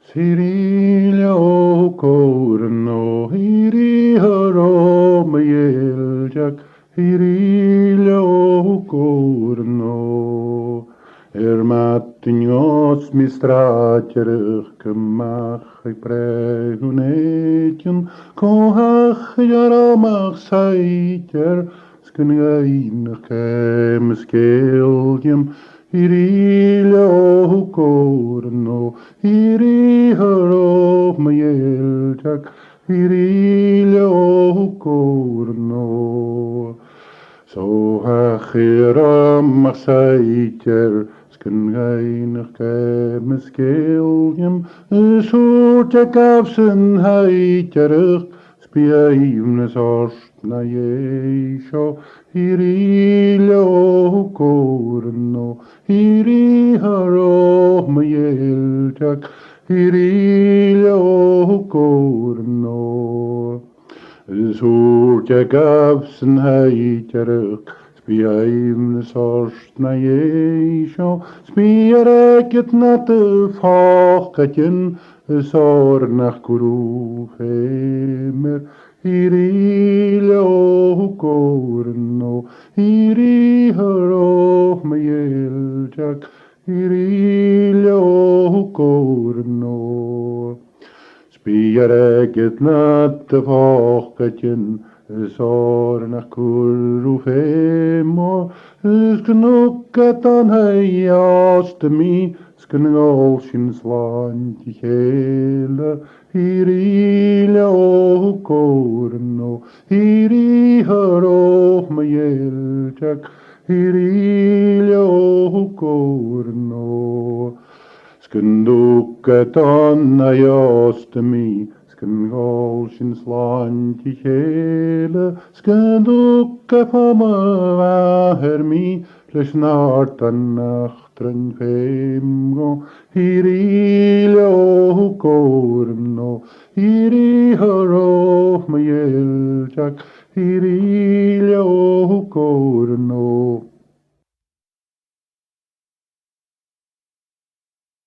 Sirilia o corno, hiri haro maeljak, hirilia o corno. Matinios mistraterig gemach ik pregunetjen, kohach jaramach saiter, skengeinig kemskeeljem, hirilia o corno, hiri haro maeljak, hirilia o corno. So hachiram saiter, skengeinig kemskeeljem, soort jakafsen heiterig, spieimnes orst na jesho, hirilia o corno, hiri haro maeljak, hirilia o corno. Soort jakafsen heiterig, spieimnes orst na jesho, spiereket na te fakatjen, sornach guru hemer, hirilia o corno, hiri haro maeljak, hirilia o corno. Spiereget nat de vakatjen, sornach guru hemor, sknukket an heiaste mi, sknolsjens land i hele, hirilia o corno, hiri haro maeljak, hirilia o corno. Skendukket an heiaste mi, sknolsjens land i hele, skendukke på meg mi, snart an nachtren femgo, hirilia o corno, hiri haro maeljak, hirilia o corno.